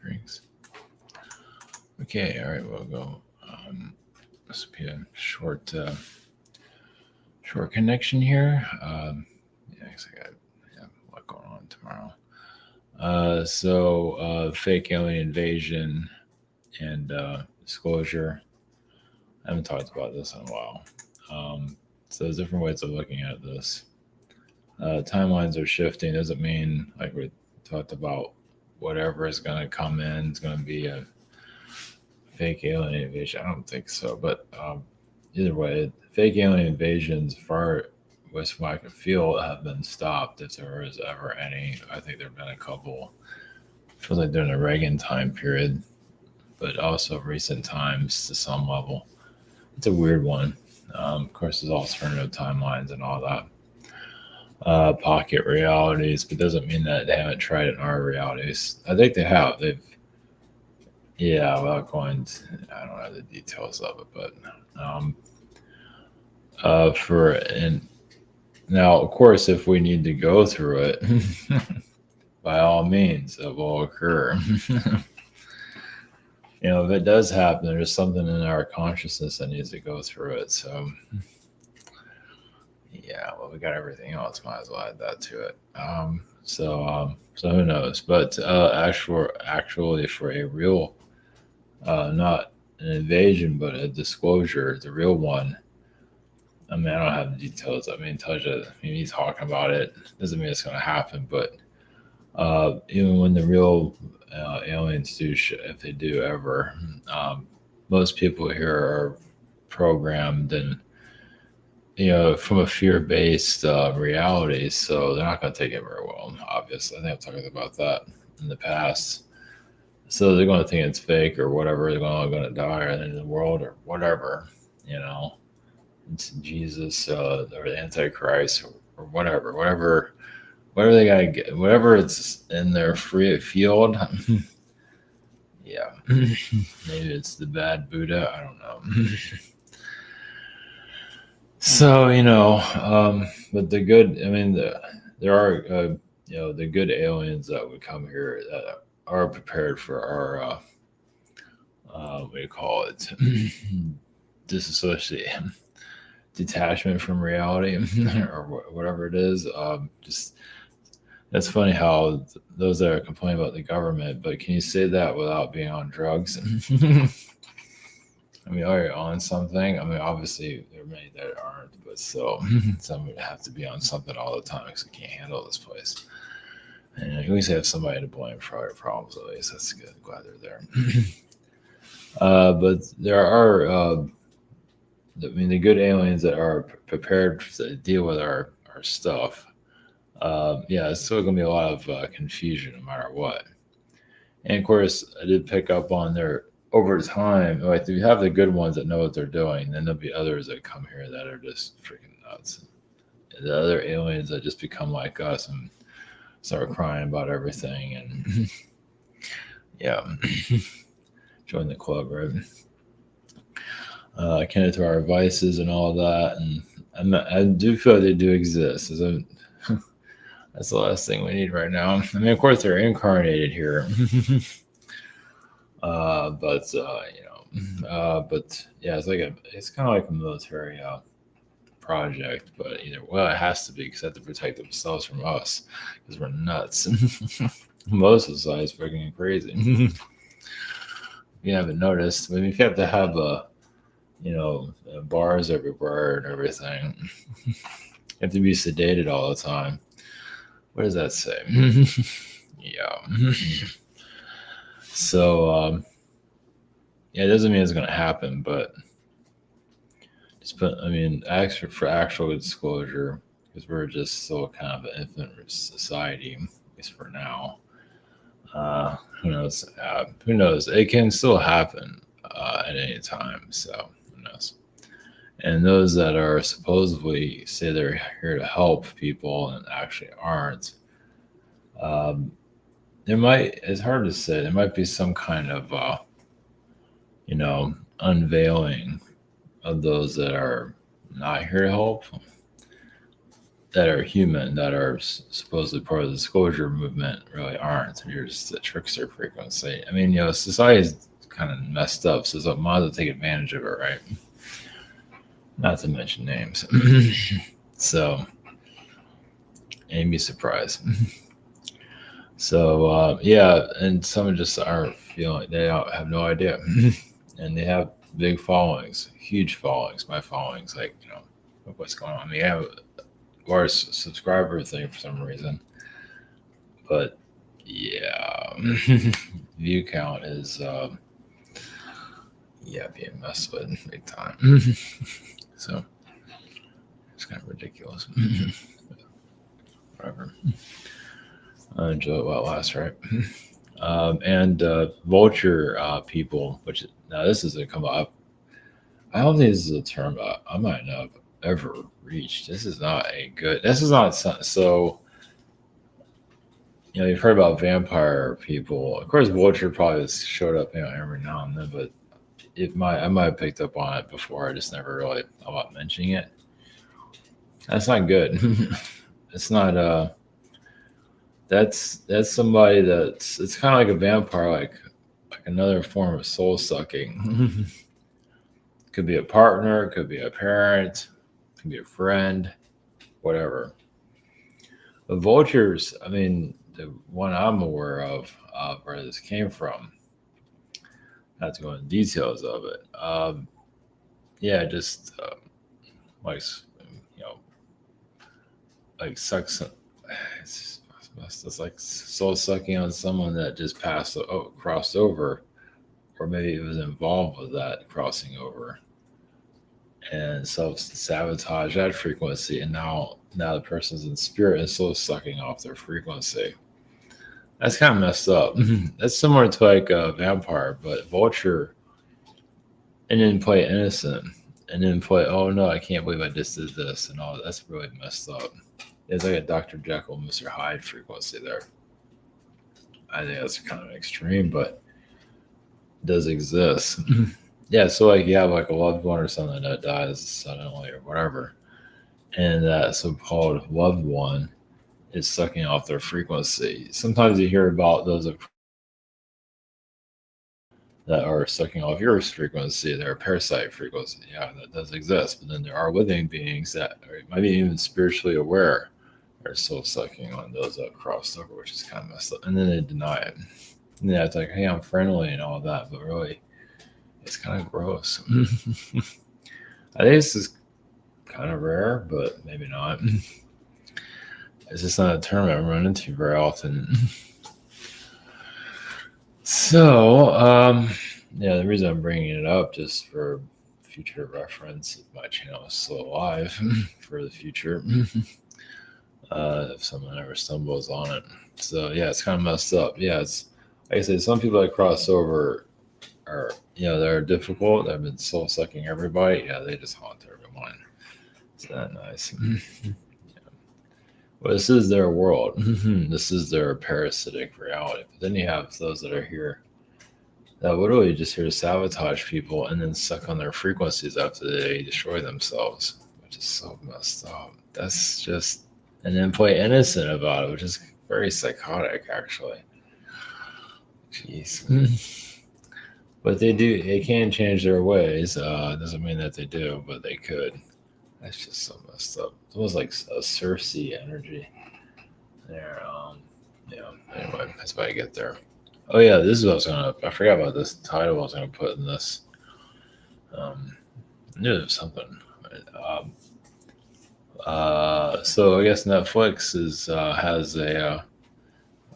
drinks. Okay, all right, we'll go. This will be a short connection here. Yeah, 'cause I got a lot going on tomorrow. Fake alien invasion and disclosure. I haven't talked about this in a while. So there's different ways of looking at this. Timelines are shifting. Doesn't mean like we talked about whatever is going to come in is going to be a fake alien invasion. I don't think so, but either way, fake alien invasions, far as what I can feel, have been stopped if there is ever any. I think there have been a couple. Feels like during the Reagan time period, but also recent times to some level. It's a weird one. Of course, there's alternative timelines and all that. Pocket realities, but doesn't mean that they haven't tried it in our realities. I think they have. Yeah, without going, I don't know the details of it, but um, and now, of course, if we need to go through it, by all means, it will occur. If it does happen, there's something in our consciousness that needs to go through it. So, yeah, well, we got everything else. Might as well add that to it. So who knows? But actually, for a real, not an invasion, but a disclosure, the real one. I mean, I don't have the details. I mean, me talking about it doesn't mean it's going to happen. But even when the real aliens do, if they do ever, most people here are programmed and from a fear-based reality, so they're not going to take it very well. Obviously, I think I've talked about that in the past. So they're going to think it's fake or whatever. They're going to die in the world or whatever. It's Jesus or the Antichrist or whatever they got to get, whatever it's in their free field. Yeah, maybe it's the bad Buddha. I don't know. So but the good. I mean, there are the good aliens that would come here that are prepared for our what do you call it? Disassociate, detachment from reality, or whatever it is. Just that's funny how those that are complaining about the government, but can you say that without being on drugs? I mean, are you on something? I mean, obviously there are many that aren't, but still, some would have to be on something all the time because they can't handle this place. And at least have somebody to blame for all your problems. At least that's good. Glad they're there. But there are, the good aliens that are prepared to deal with our stuff. Yeah, it's still going to be a lot of confusion no matter what. And of course, I did pick up on there over time. Like, you have the good ones that know what they're doing, then there'll be others that come here that are just freaking nuts. And the other aliens that just become like us and start crying about everything and yeah, join the club, right? Connect to our vices and all that, and I do feel they do exist. That's the last thing we need right now. I mean, of course, they're incarnated here, but yeah, it's kind of like a military project, but it has to be because they have to protect themselves from us because we're nuts. Most of society is freaking crazy. If you haven't noticed, I mean, if you have to have bars everywhere and everything, you have to be sedated all the time. What does that say? Yeah. So, yeah, it doesn't mean it's going to happen, but for actual disclosure, because we're just still kind of an infant society, at least for now. Who knows? Who knows? It can still happen at any time. So who knows? And those that are supposedly say they're here to help people and actually aren't, um, it's hard to say. There might be some kind of, unveiling of those that are not here to help. that are human, that are supposedly part of the disclosure movement, really aren't. You're just a trickster frequency. I mean, society's kind of messed up, so it might as well take advantage of it, right? Not to mention names. So, and be surprised. So, yeah, and some just aren't feeling, they have no idea. And they have big followings, huge followings. My followings, like, what's going on. I mean, I have or subscriber thing for some reason. But yeah, view count is being messed with big time. So it's kind of ridiculous. Whatever. I enjoy it while it lasts, right? And vulture people, which now this is a come up. I don't think this is a term I might not have ever reached. This is not a good. This is not so. You've heard about vampire people. Of course, Vulture probably has showed up, every now and then, but I might have picked up on it before. I just never really thought about mentioning it. That's not good. It's not. That's somebody it's kind of like a vampire, like another form of soul sucking. Could be a partner, could be a parent, could be a friend, whatever. But vultures, I mean, the one I'm aware of where this came from, not to go into details of it. Just like like sucks. It's like soul sucking on someone that just crossed over, or maybe it was involved with that crossing over, and self sabotage that frequency, and now the person's in spirit and soul sucking off their frequency. That's kind of messed up. That's similar to like a vampire, but vulture, and then play innocent, and then play, oh no, I can't believe I just did this, and all that's really messed up. It's like a Dr. Jekyll, Mr. Hyde frequency there. I think that's kind of extreme, but it does exist. Yeah, so like you have like a loved one or something that dies suddenly or whatever, and that so-called loved one is sucking off their frequency. Sometimes you hear about those that are sucking off your frequency, they're a parasite frequency. Yeah, that does exist. But then there are living beings that might be even spiritually aware are soul sucking on those that crossed over, which is kind of messed up. And then they deny it. And yeah, it's like, hey, I'm friendly and all that, but really, it's kind of gross. I think this is kind of rare, but maybe not. It's just not a term I run into very often. So, the reason I'm bringing it up just for future reference, if my channel is still alive for the future, if someone ever stumbles on it. So, yeah, it's kind of messed up. Yeah, it's like I said, some people that cross over are, they're difficult. They've been soul sucking everybody. Yeah, they just haunt everyone. Is that nice? Well, this is their world. This is their parasitic reality. But then you have those that are here that literally just here to sabotage people and then suck on their frequencies after they destroy themselves, which is so messed up. That's just, and then play innocent about it, which is very psychotic, actually. Jeez. But they can change their ways. Doesn't mean that they do, but they could. That's just so messed up. It's almost like a Cersei energy there. Anyway, that's why I get there. Oh yeah, this is what I forgot about this title I was gonna put in this. I knew there was something. So I guess Netflix has a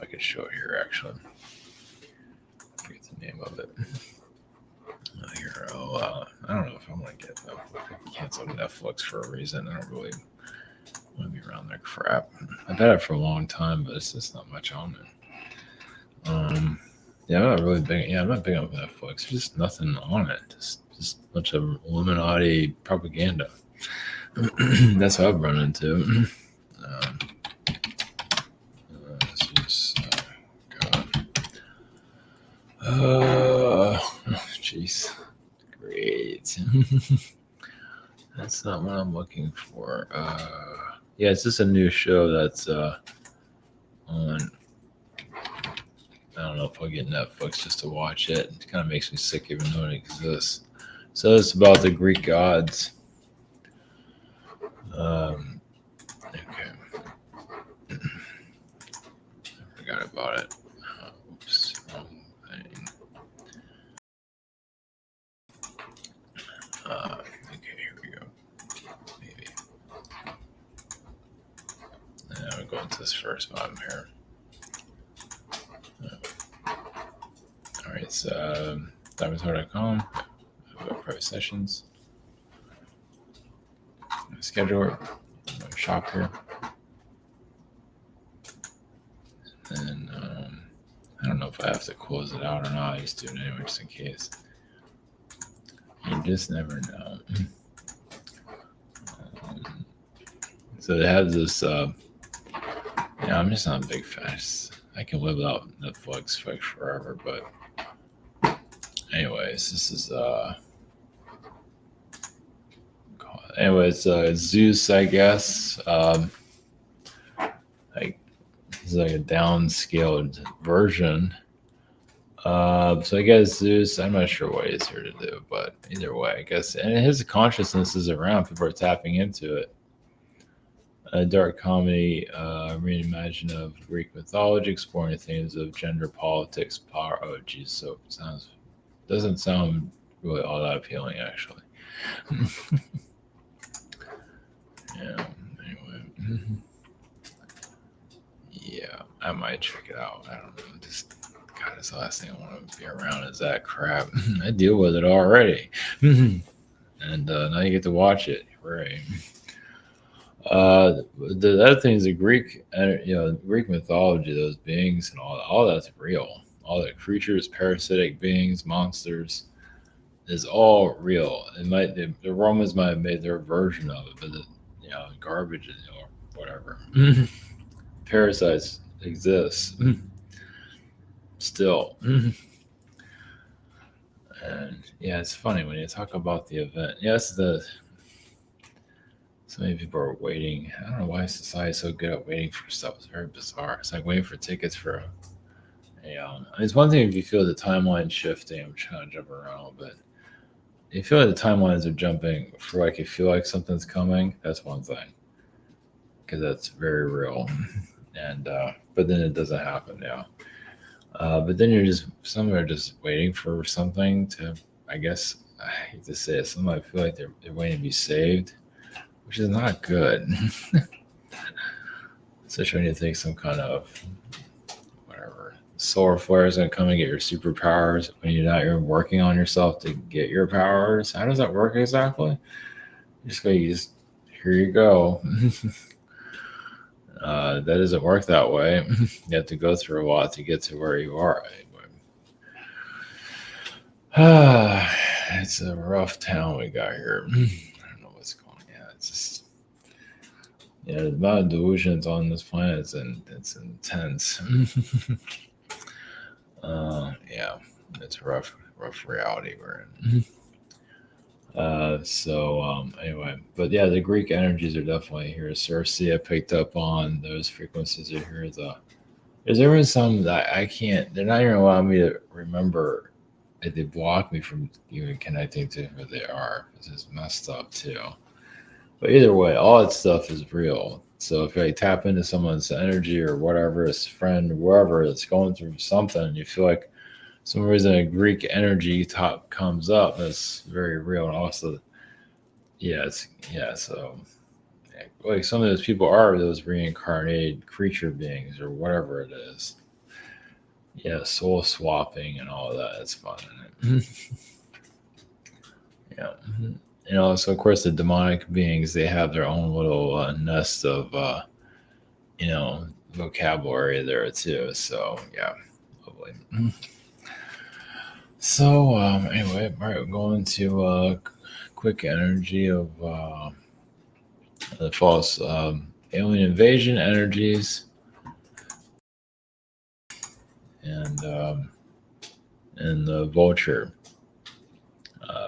I could show it here actually. I forget the name of it. I don't know if I'm gonna get Netflix. Canceled Netflix for a reason. I don't really want to be around that crap. I've had it for a long time, but it's just not much on it. I'm not really big. Yeah, I'm not big on Netflix. There's just nothing on it. Just a bunch of Illuminati propaganda. That's what I've run into. Jeez. Great. That's not what I'm looking for. Yeah, it's just a new show that's on. I don't know if I'll get Netflix just to watch it. It kind of makes me sick even knowing it exists. So it's about the Greek gods. Okay, I forgot about it. Oops, wrong thing. Okay, here we go. Maybe. I'll go into this first bottom here. All right, so diamondtower.com, private sessions, schedule it, shop here, and I don't know if I have to close it out or not. I just do it anyway, just in case. You just never know. So they have this. I'm just not a big fan. I can live without Netflix like forever, but anyways, this is anyways, Zeus, I guess. Like it's like a downscaled version. So I guess Zeus, I'm not sure what he's here to do, but either way, I guess, and his consciousness is around. People are tapping into it. A dark comedy, reimagining of Greek mythology, exploring the themes of gender, politics, power. Oh, geez, so it doesn't sound really all that appealing, actually. Yeah. Anyway, yeah, I might check it out. I don't know. Just God, that's the last thing I want to be around is that crap. I deal with it already, and now you get to watch it. Right. The other thing is the Greek, Greek mythology, those beings and all that's real. All the creatures, parasitic beings, monsters, is all real. The Romans might have made their version of it, but garbage or whatever. Parasites exist still. And yeah, it's funny when you talk about the event. Yes, so many people are waiting. I don't know why society is so good at waiting for stuff. It's very bizarre. It's like waiting for tickets for it's one thing if you feel the timeline shifting. I'm trying to jump around, but you feel like the timelines are jumping for like you feel like something's coming. That's one thing because that's very real. And but then it doesn't happen. Yeah. But then some are just waiting for something to. I guess I hate to say it. Some might feel like they're waiting to be saved, which is not good. Especially when you think some kind of whatever solar flare is going to come and get your superpowers when you're not even working on yourself to get your powers. How does that work exactly? Here you go. That doesn't work that way. You have to go through a lot to get to where you are. It's a rough town we got here. I don't know what's going on. Yeah, it's just the amount of delusions on this planet it's intense. Yeah, it's a rough reality we're in. Anyway, but yeah, the Greek energies are definitely here. Circe, I picked up on those frequencies are here. There's even some that I can't. They're not even allowing me to remember. They block me from even connecting to who they are. This is messed up too. But either way, all that stuff is real. So if you tap into someone's energy or whatever, his friend, wherever that's going through something, you feel like some reason a Greek energy top comes up. That's very real. And also, so like some of those people are those reincarnated creature beings or whatever it is. Yeah, soul swapping and all of that. It's fun, isn't it? Yeah. So of course the demonic beings, they have their own little nest of vocabulary there too. So yeah, lovely. So anyway, all right, we're going to quick energy of the false alien invasion energies and the Vulture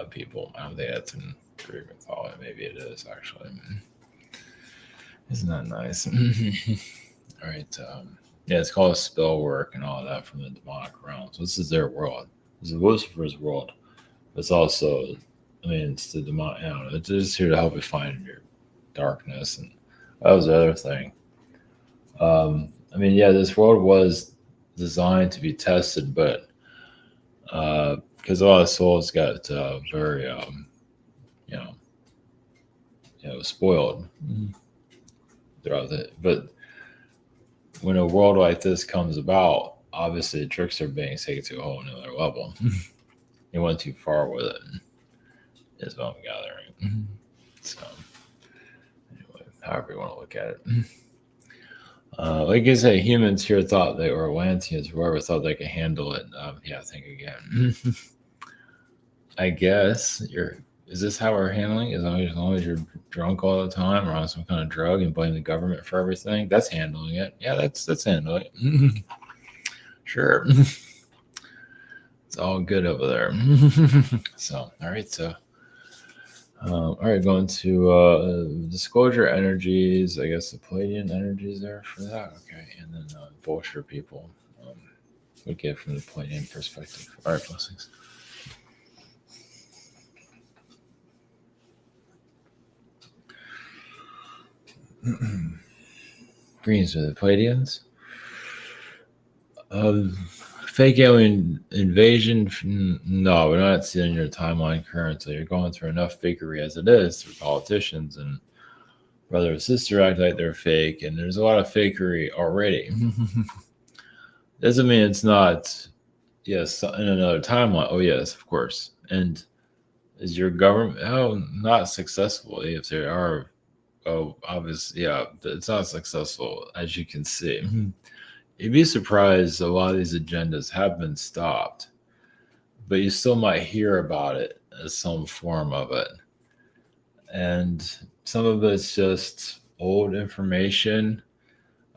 people. I don't think that's in Greek mythology. Maybe it is actually. Isn't that nice? All right. Yeah, it's called spell work and all that from the demonic realms. This is their world. This is Lucifer's world. It's also, I mean, it's the demonic. I don't know. It's just here to help you find your darkness, and that was the other thing. I mean, yeah, this world was designed to be tested, but because a lot of souls got very, you know, spoiled throughout it. But when a world like this comes about, obviously the tricks are being taken to a whole nother level. They went too far with it, is what I'm gathering. So, anyway, however you want to look at it. Like I said, humans here thought they were Atlanteans, whoever thought they could handle it. Yeah, think again. I guess you're. Is this how we're handling it? As long as you're drunk all the time or on some kind of drug and blame the government for everything, that's handling it. Yeah, that's handling it. Sure. It's all good over there. So, all right. So, all right, going to disclosure energies. I guess the Palladian energies there for that. Okay, and then Vulture people. We get from the Palladian perspective. All right, blessings. Greens are the Palladians. Fake alien invasion? No, we're not seeing your timeline currently. You're going through enough fakery as it is through politicians and brother or sister act like they're fake, and there's a lot of fakery already. Doesn't mean it's not. Yes, in another timeline. Oh yes, of course. And is your government not successfully if they are? Oh, obviously, yeah, it's not successful as you can see. You'd be surprised a lot of these agendas have been stopped, but you still might hear about it as some form of it. And some of it's just old information.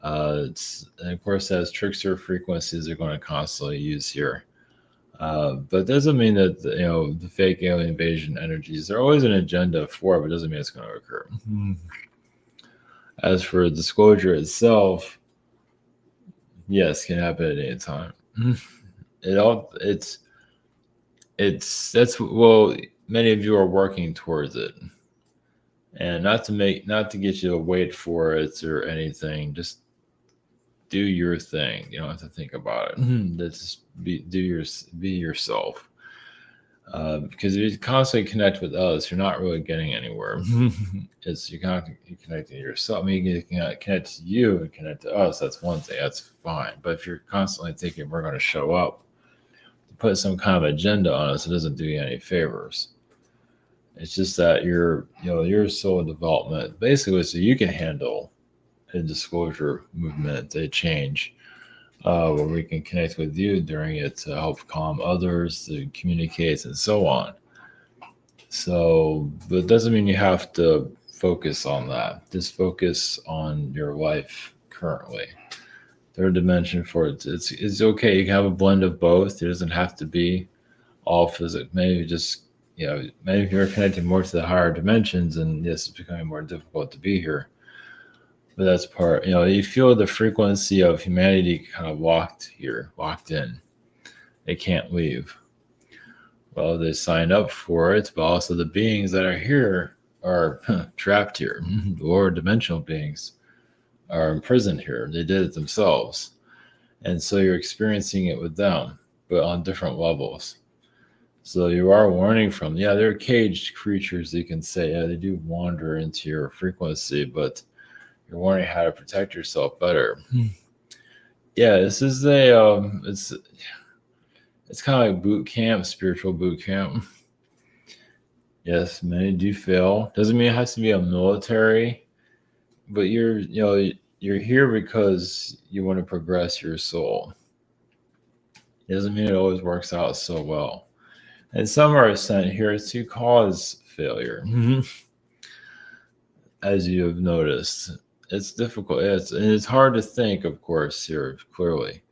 And of course, as trickster frequencies are going to constantly use here. But doesn't mean that the fake alien invasion energies. There's always an agenda for it, but doesn't mean it's going to occur. As for disclosure itself, yes, can happen at any time. That's well, many of you are working towards it, and not to get you to wait for it or anything. Just do your thing. You don't have to think about it. Just be yourself. Because if you constantly connect with others, you're not really getting anywhere. You're connecting to yourself. I mean, you can connect to you and connect to us. That's one thing. That's fine. But if you're constantly thinking we're going to show up to put some kind of agenda on us, it doesn't do you any favors. It's just that your soul development, basically, so you can handle a disclosure movement, a change. Where we can connect with you during it to help calm others, to communicate, and so on. So, but it doesn't mean you have to focus on that. Just focus on your life currently. Third dimension for it. It's okay. You can have a blend of both. It doesn't have to be all physics. Maybe just maybe if you're connected more to the higher dimensions, and yes, it's becoming more difficult to be here. But that's part, you feel the frequency of humanity kind of locked in. They can't leave. Well, they signed up for it, but also the beings that are here are trapped here. Lower dimensional beings are imprisoned here. They did it themselves. And so you're experiencing it with them, but on different levels. So you are learning from, they're caged creatures, you can say. Yeah, they do wander into your frequency, but you're learning how to protect yourself better. Yeah, this is it's kind of like boot camp, spiritual boot camp. Yes, many do fail. Doesn't mean it has to be a military, but you're here because you want to progress your soul. It doesn't mean it always works out so well. And some are sent here to cause failure. As you have noticed. It's difficult. It's hard to think, of course, here clearly,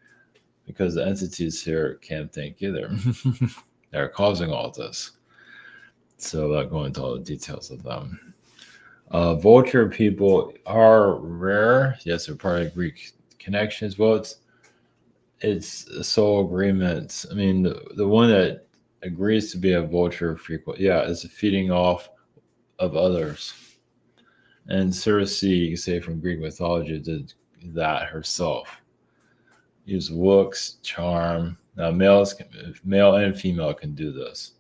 because the entities here can't think either. They're causing all this. So, without going into all the details of them, Vulture people are rare. Yes, they're part of Greek connections. Well, it's soul agreements. I mean, the one that agrees to be a vulture frequent, yeah, is a feeding off of others. And Circe, you can say from Greek mythology, did that herself. Use looks, charm. Now, male and female can do this.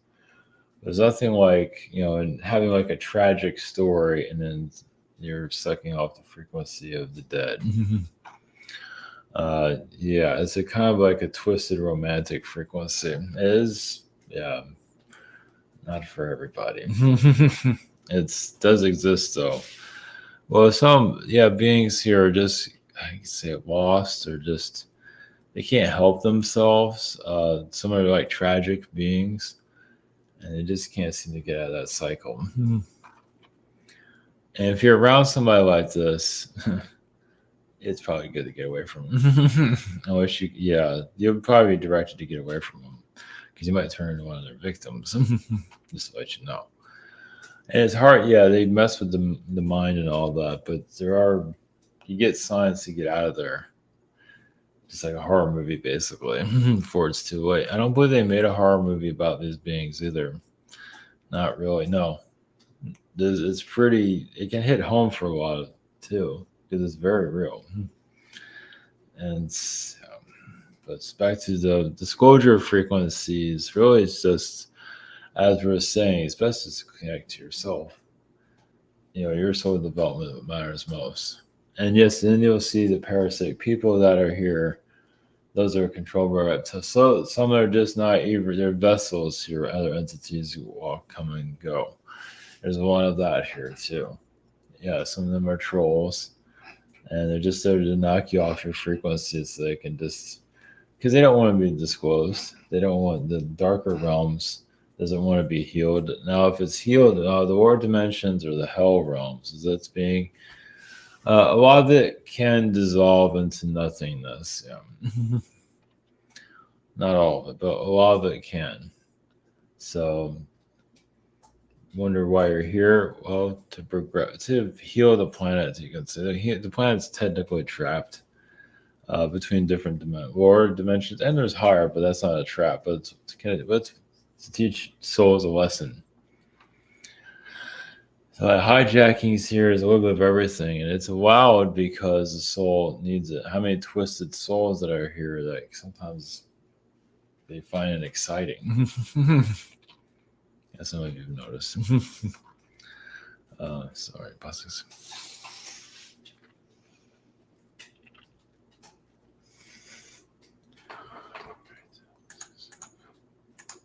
There's nothing like, and having like a tragic story and then you're sucking off the frequency of the dead. Yeah, it's a kind of like a twisted romantic frequency. It is, yeah, not for everybody. It does exist though. Well, some, yeah, beings here are just, I can say, lost or just, they can't help themselves. Some are like tragic beings and they just can't seem to get out of that cycle. And if you're around somebody like this, it's probably good to get away from them. I wish you'll probably be directed to get away from them because you might turn into one of their victims. Just to let you know. And it's hard, yeah, they mess with the mind and all that, but you get signs to get out of there. Just like a horror movie, basically, before it's too late. I don't believe they made a horror movie about these beings either. Not really, no. It's pretty, it can hit home for a lot too, because it's very real. And but back to the disclosure frequencies, really it's just, as we're saying, it's best to connect to yourself. Your soul development matters most. And yes, then you'll see the parasitic people that are here. Those are controlled by reptiles. So some are just not even, they're vessels here, other entities who all come and go. There's one of that here too. Yeah, some of them are trolls. And they're just there to knock you off your frequency so they can just, because they don't want to be disclosed. They don't want the darker realms, doesn't want to be healed. Now, if it's healed, the lower dimensions or the hell realms, is that's being, a lot of it can dissolve into nothingness. Yeah. Not all of it, but a lot of it can. So, wonder why you're here. Well, to progress, to heal the planet, you can say the planet's technically trapped between different lower dimensions, and there's higher, but that's not a trap. But it's to teach souls a lesson. So hijackings here is a little bit of everything, and it's wild because the soul needs it. How many twisted souls that are here that sometimes they find it exciting. Yeah, some of you have noticed. Sorry, buses.